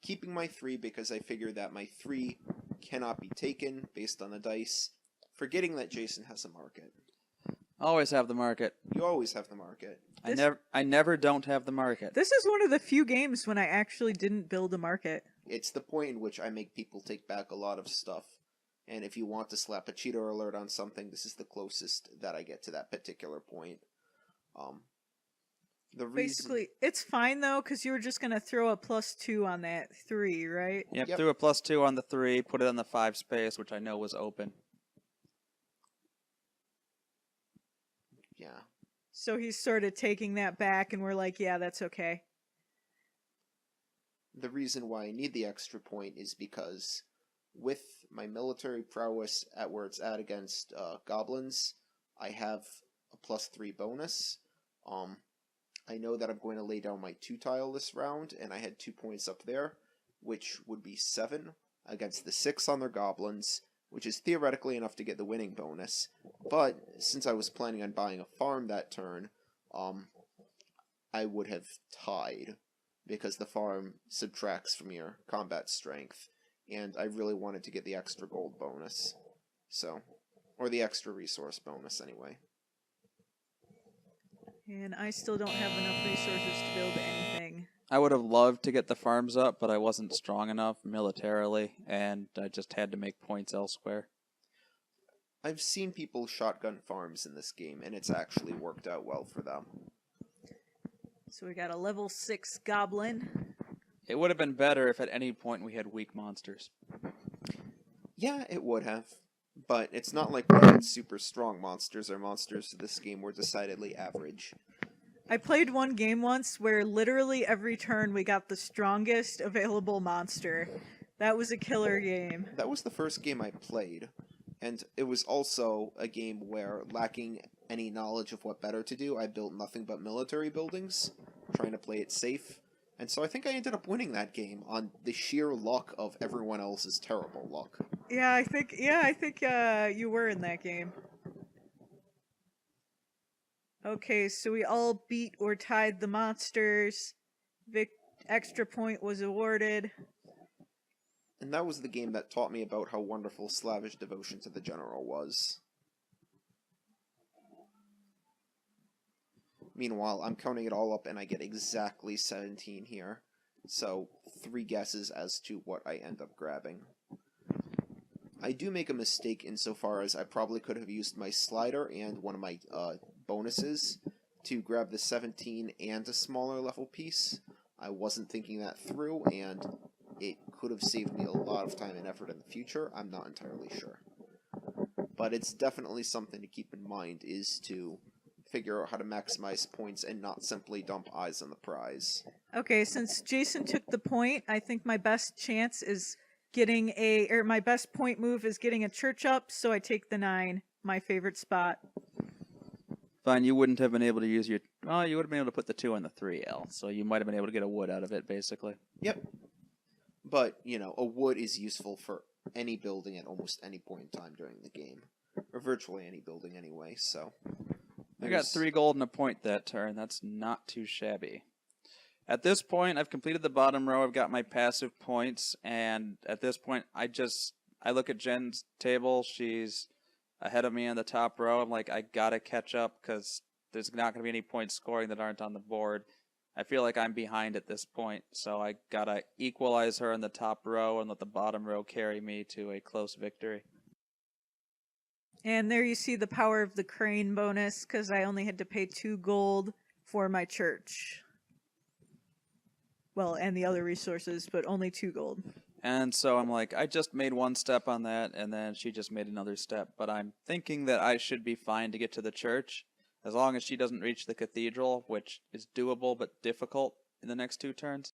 keeping my 3 because I figure that my 3 cannot be taken based on the dice, forgetting that Jason has a market. Always have the market. You always have the market. I never don't have the market. This is one of the few games when I actually didn't build a market. It's the point in which I make people take back a lot of stuff. And if you want to slap a cheater alert on something, this is the closest that I get to that particular point. Basically, it's fine though, because you were just going to throw a +2 on that 3, right? Yep, Yep. threw a +2 on the 3, put it on the 5 space, which I know was open. Yeah. So he's sort of taking that back, and we're like, yeah, that's okay. The reason why I need the extra point is because with my military prowess at where it's at against goblins, I have a +3 bonus. I know that I'm going to lay down my 2 tile this round, and I had 2 points up there, which would be 7 against the 6 on their goblins, which is theoretically enough to get the winning bonus. But since I was planning on buying a farm that turn, I would have tied, because the farm subtracts from your combat strength, and I really wanted to get the extra gold bonus. So, or the extra resource bonus anyway. And I still don't have enough resources to build anything. I would have loved to get the farms up, but I wasn't strong enough militarily, and I just had to make points elsewhere. I've seen people shotgun farms in this game, and it's actually worked out well for them. So we got a level 6 goblin. It would have been better if at any point we had weak monsters. Yeah, it would have. But it's not like we had super strong monsters. Our monsters for this game were decidedly average. I played one game once where literally every turn we got the strongest available monster. That was a killer game. That was the first game I played. And it was also a game where, lacking any knowledge of what better to do, I built nothing but military buildings, trying to play it safe. And so I think I ended up winning that game on the sheer luck of everyone else's terrible luck. Yeah, I think you were in that game. Okay, so we all beat or tied the monsters. Extra point was awarded. And that was the game that taught me about how wonderful Slavish devotion to the general was. Meanwhile, I'm counting it all up and I get exactly 17 here. So, 3 guesses as to what I end up grabbing. I do make a mistake insofar as I probably could have used my slider and one of my bonuses to grab the 17 and a smaller level piece. I wasn't thinking that through, and it could have saved me a lot of time and effort in the future. I'm not entirely sure. but it's definitely something to keep in mind, is to figure out how to maximize points and not simply dump eyes on the prize. Okay, since Jason took the point, I think my best chance is my best point move is getting a church up, so I take the 9, my favorite spot. Fine, you wouldn't have been able to use your... Well, you would have been able to put the 2 on the 3L, so you might have been able to get a wood out of it, basically. Yep. But, a wood is useful for any building at almost any point in time during the game. Or virtually any building anyway, so... I got 3 gold and a point that turn. That's not too shabby. At this point, I've completed the bottom row. I've got my passive points, and at this point, I look at Jen's table. She's ahead of me on the top row. I'm like, I gotta catch up because there's not gonna be any points scoring that aren't on the board. I feel like I'm behind at this point, so I gotta equalize her in the top row and let the bottom row carry me to a close victory. And there you see the power of the crane bonus, because I only had to pay 2 gold for my church. Well, and the other resources, but only 2 gold. And so I'm like, I just made 1 step on that, and then she just made another step. But I'm thinking that I should be fine to get to the church, as long as she doesn't reach the cathedral, which is doable but difficult in the next 2 turns.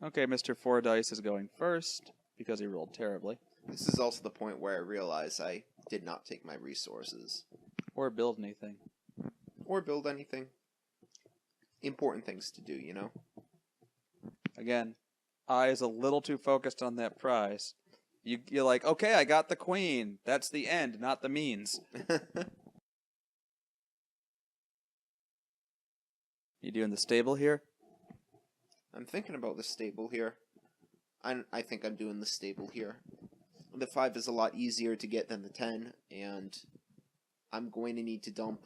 Okay, Mr. 4 Dice is going first, because he rolled terribly. This is also the point where I realize I did not take my resources. Or build anything. Or build anything. Important things to do, Again, I is a little too focused on that prize. You're like, okay, I got the queen. That's the end, not the means. You doing the stable here? I'm thinking about the stable here. I think I'm doing the stable here. The 5 is a lot easier to get than the 10, and I'm going to need to dump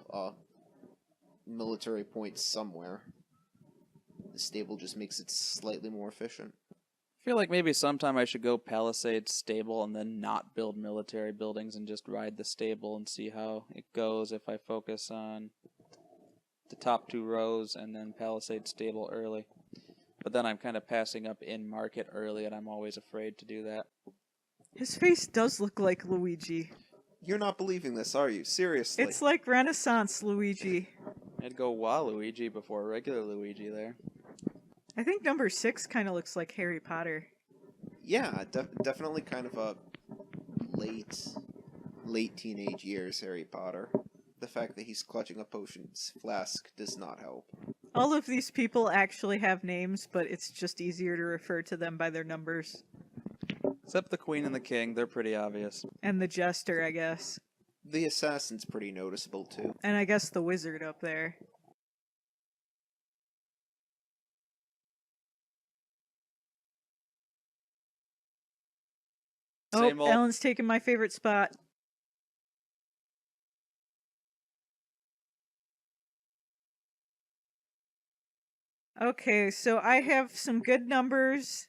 military points somewhere. The stable just makes it slightly more efficient. I feel like maybe sometime I should go Palisades stable and then not build military buildings and just ride the stable and see how it goes if I focus on the top 2 rows and then Palisades stable early. But then I'm kind of passing up in market early, and I'm always afraid to do that. His face does look like Luigi. You're not believing this, are you? Seriously. It's like Renaissance Luigi. I'd go Waluigi before regular Luigi there. I think number 6 kind of looks like Harry Potter. Yeah, definitely kind of a late teenage years Harry Potter. The fact that he's clutching a potions flask does not help. All of these people actually have names, but it's just easier to refer to them by their numbers. Except the queen and the king, they're pretty obvious. And the jester, I guess. The assassin's pretty noticeable, too. And I guess the wizard up there. Same Oh, old. Alan's taking my favorite spot. Okay, so I have some good numbers,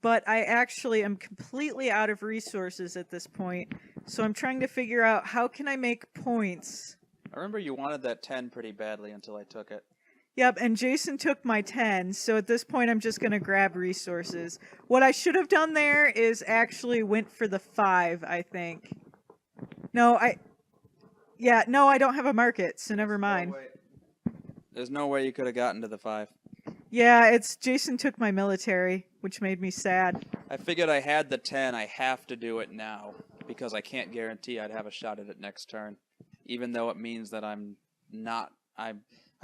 but I actually am completely out of resources at this point. So I'm trying to figure out how can I make points. I remember you wanted that 10 pretty badly until I took it. Yep, and Jason took my 10, so at this point I'm just going to grab resources. What I should have done there is actually went for the 5, I think. No, I don't have a market, so never mind. There's no way you could have gotten to the 5. Yeah, it's Jason took my military, which made me sad. I figured I had the 10, I have to do it now, because I can't guarantee I'd have a shot at it next turn. Even though it means that I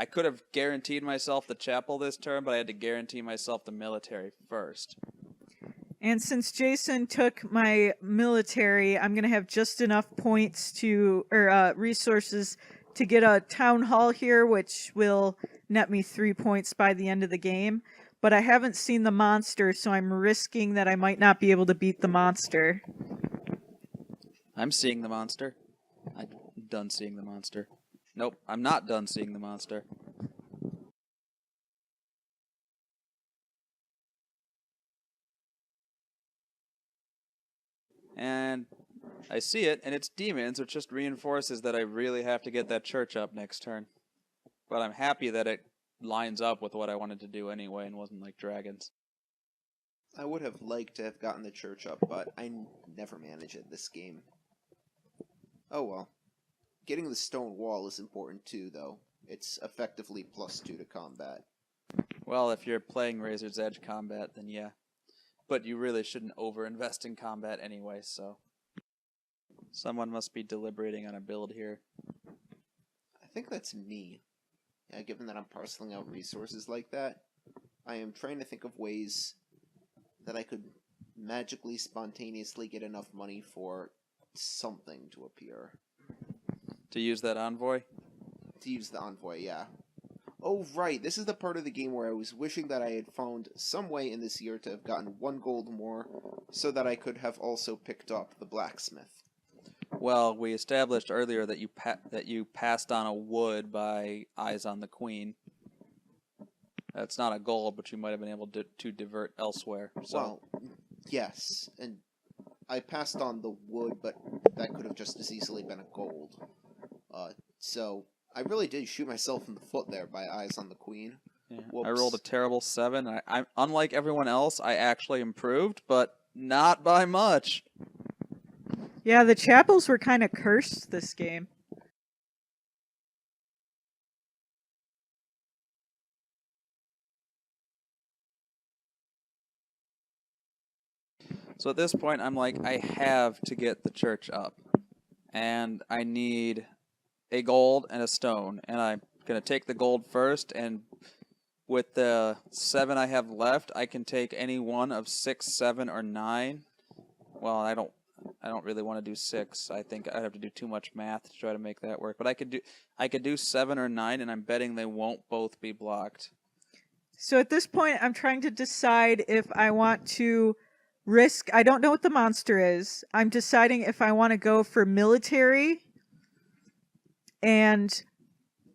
could have guaranteed myself the chapel this turn, but I had to guarantee myself the military first. And since Jason took my military, I'm going to have just enough points to, or resources to get a town hall here, which will net me 3 points by the end of the game. But I haven't seen the monster, so I'm risking that I might not be able to beat the monster. I'm seeing the monster. I'm done seeing the monster. Nope, I'm not done seeing the monster. And I see it, and it's demons, which just reinforces that I really have to get that church up next turn. But I'm happy that it lines up with what I wanted to do anyway and wasn't like dragons. I would have liked to have gotten the church up, but I never manage it this game. Oh well. Getting the stone wall is important too, though. It's effectively +2 to combat. Well, if you're playing Razor's Edge combat, then yeah. But you really shouldn't overinvest in combat anyway, so... Someone must be deliberating on a build here. I think that's me. Yeah, given that I'm parceling out resources like that, I am trying to think of ways that I could magically, spontaneously get enough money for something to appear. To use that envoy? To use the envoy, yeah. Oh, right, this is the part of the game where I was wishing that I had found some way in this year to have gotten 1 gold more, so that I could have also picked up the blacksmith. Well, we established earlier that you passed on a wood by Eyes on the Queen. That's not a gold, but you might have been able to divert elsewhere. So. Well, yes, and I passed on the wood, but that could have just as easily been a gold. So I really did shoot myself in the foot there by Eyes on the Queen. Yeah. Whoops. I rolled a terrible 7. I unlike everyone else, I actually improved, but not by much. Yeah, the chapels were kind of cursed this game. So at this point, I'm like, I have to get the church up. And I need a gold and a stone. And I'm going to take the gold first, and with the 7 I have left, I can take any one of 6, 7, or 9. Well, I don't really want to do 6. I think I'd have to do too much math to try to make that work. But I could do 7 or 9, and I'm betting they won't both be blocked. So at this point, I'm trying to decide if I want to risk... I don't know what the monster is. I'm deciding if I want to go for military and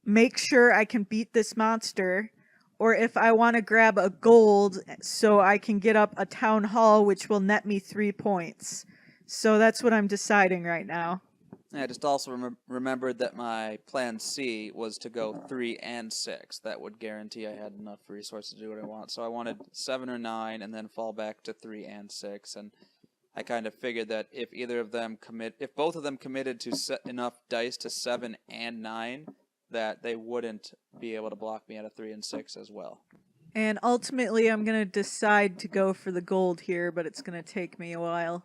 make sure I can beat this monster, or if I want to grab a gold so I can get up a town hall, which will net me 3 points. So that's what I'm deciding right now. I just also remembered that my plan C was to go 3 and 6. That would guarantee I had enough resources to do what I want. So I wanted 7 or 9 and then fall back to 3 and 6. And I kind of figured that if both of them committed to enough dice to 7 and 9, that they wouldn't be able to block me at a 3 and 6 as well. And ultimately, I'm going to decide to go for the gold here, but it's going to take me a while.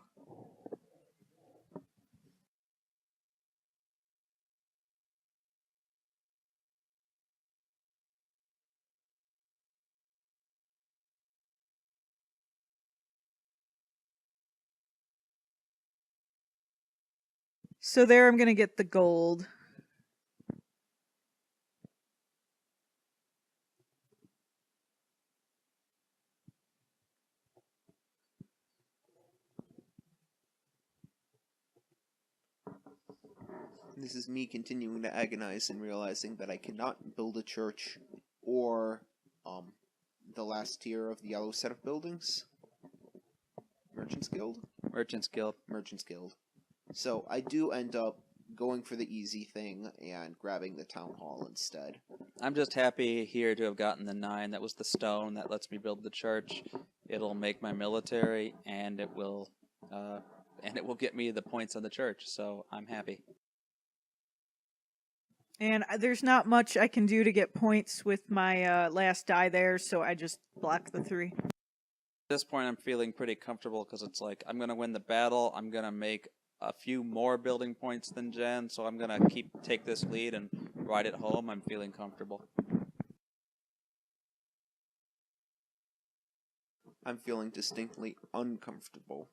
So there I'm going to get the gold. This is me continuing to agonize and realizing that I cannot build a church or the last tier of the yellow set of buildings. Merchant's Guild? Merchant's Guild. Merchant's Guild. So I do end up going for the easy thing and grabbing the town hall instead. I'm just happy here to have gotten the 9. That was the stone that lets me build the church. It'll make my military, and it will get me the points on the church. So I'm happy. And there's not much I can do to get points with my last die there, so I just block the 3. At this point, I'm feeling pretty comfortable because it's like I'm going to win the battle. I'm going to make a few more building points than Jen, so I'm going to take this lead and ride it home. I'm feeling comfortable. I'm feeling distinctly uncomfortable.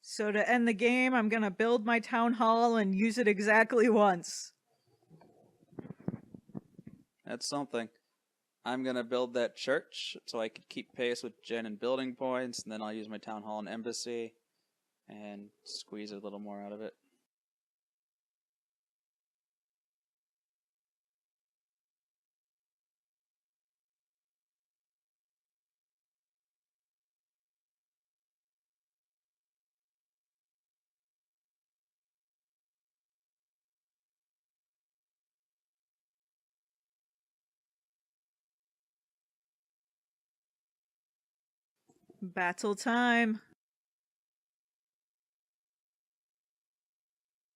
So to end the game, I'm gonna build my town hall and use it exactly once. That's something. I'm gonna build that church so I can keep pace with Jen and building points, and then I'll use my town hall and embassy and squeeze a little more out of it. Battle time.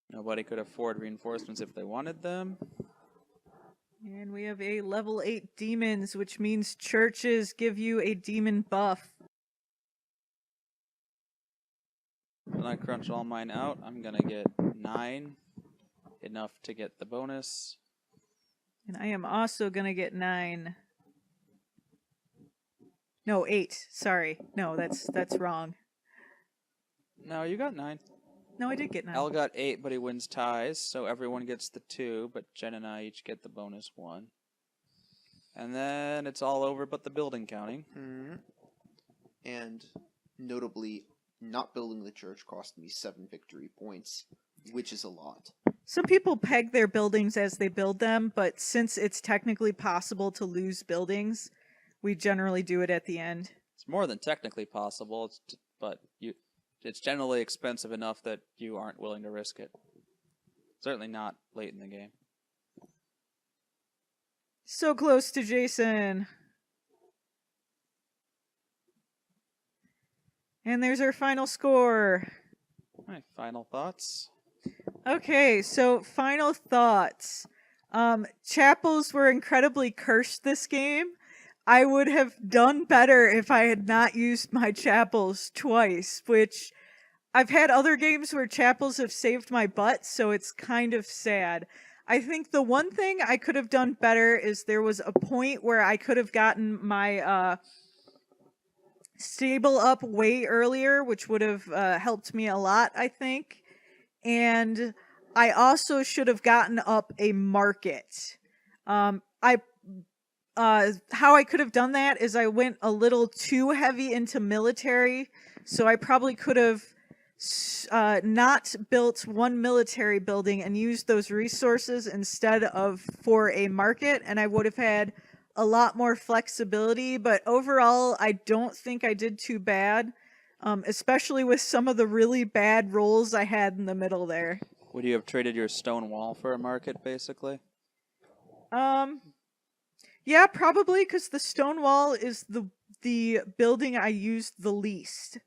Nobody could afford reinforcements if they wanted them. And we have a level 8 demons, which means churches give you a demon buff. When I crunch all mine out, I'm gonna get 9. Enough to get the bonus. And I am also gonna get 9. No, 8. Sorry. No, that's wrong. No, you got 9. No, I did get 9. L got 8, but he wins ties, so everyone gets the 2, but Jen and I each get the bonus 1. And then it's all over but the building counting. Mm-hmm. And notably, not building the church cost me 7 victory points, which is a lot. Some people peg their buildings as they build them, but since it's technically possible to lose buildings, we generally do it at the end. It's more than technically possible, but it's generally expensive enough that you aren't willing to risk it. Certainly not late in the game. So close to Jason. And there's our final score. All right, final thoughts? Okay, so final thoughts. Chapels were incredibly cursed this game. I would have done better if I had not used my chapels twice, which I've had other games where chapels have saved my butt, so it's kind of sad. I think the one thing I could have done better is there was a point where I could have gotten my stable up way earlier, which would have helped me a lot, I think. And I also should have gotten up a market. How I could have done that is I went a little too heavy into military, so I probably could have not built one military building and used those resources instead of for a market, and I would have had a lot more flexibility. But overall, I don't think I did too bad, especially with some of the really bad rolls I had in the middle there. Would you have traded your stone wall for a market, basically? Yeah, probably, because the stone wall is the building I used the least.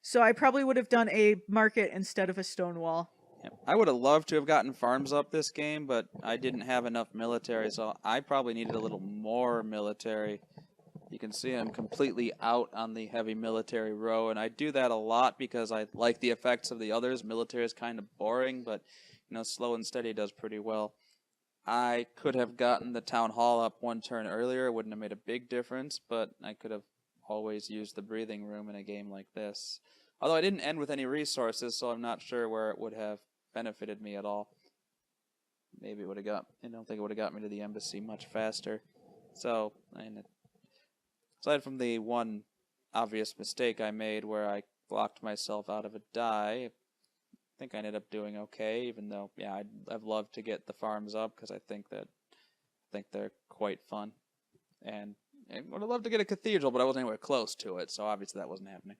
So I probably would have done a market instead of a stone wall. Yeah. I would have loved to have gotten farms up this game, but I didn't have enough military, so I probably needed a little more military. You can see I'm completely out on the heavy military row, and I do that a lot because I like the effects of the others. Military is kind of boring, but slow and steady does pretty well. I could have gotten the town hall up one turn earlier. It wouldn't have made a big difference, but I could have always used the breathing room in a game like this. Although I didn't end with any resources, so I'm not sure where it would have benefited me at all. Maybe it would have I don't think it would have got me to the embassy much faster. So, aside from the one obvious mistake I made where I blocked myself out of a die, I think I ended up doing okay, even though, yeah, I've loved to get the farms up because I think they're quite fun. And I would have loved to get a cathedral, but I wasn't anywhere close to it, so obviously that wasn't happening.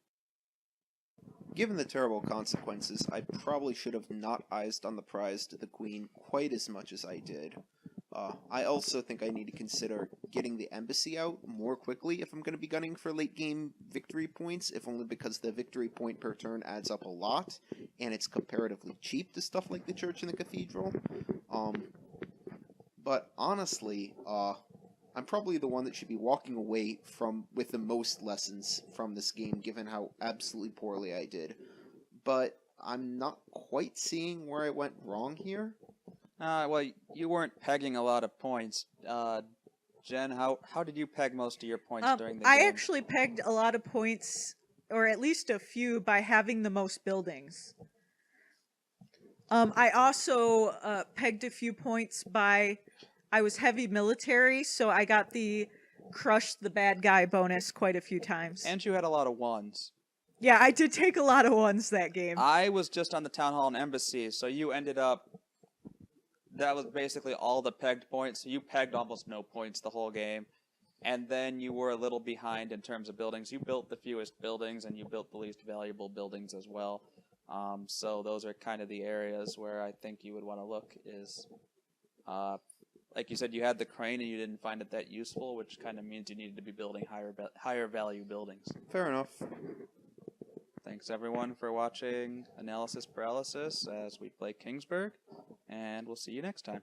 Given the terrible consequences, I probably should have not eyes on the prize to the queen quite as much as I did. I also think I need to consider getting the embassy out more quickly if I'm going to be gunning for late game victory points, if only because the victory point per turn adds up a lot, and it's comparatively cheap to stuff like the church and the cathedral. But honestly, I I'm probably the one that should be walking away with the most lessons from this game, given how absolutely poorly I did. But I'm not quite seeing where I went wrong here. Well, you weren't pegging a lot of points. Jen, how did you peg most of your points during the game? I actually pegged a lot of points, or at least a few, by having the most buildings. I also pegged a few points by I was heavy military, so I got the crush the bad guy bonus quite a few times. And you had a lot of ones. Yeah, I did take a lot of ones that game. I was just on the town hall and embassy, so you ended up. That was basically all the pegged points. So you pegged almost no points the whole game. And then you were a little behind in terms of buildings. You built the fewest buildings, and you built the least valuable buildings as well. So those are kind of the areas where I think you would want to look is, like you said, you had the crane and you didn't find it that useful, which kind of means you needed to be building higher value buildings. Fair enough. Thanks everyone for watching Analysis Paralysis as we play Kingsburg, and we'll see you next time.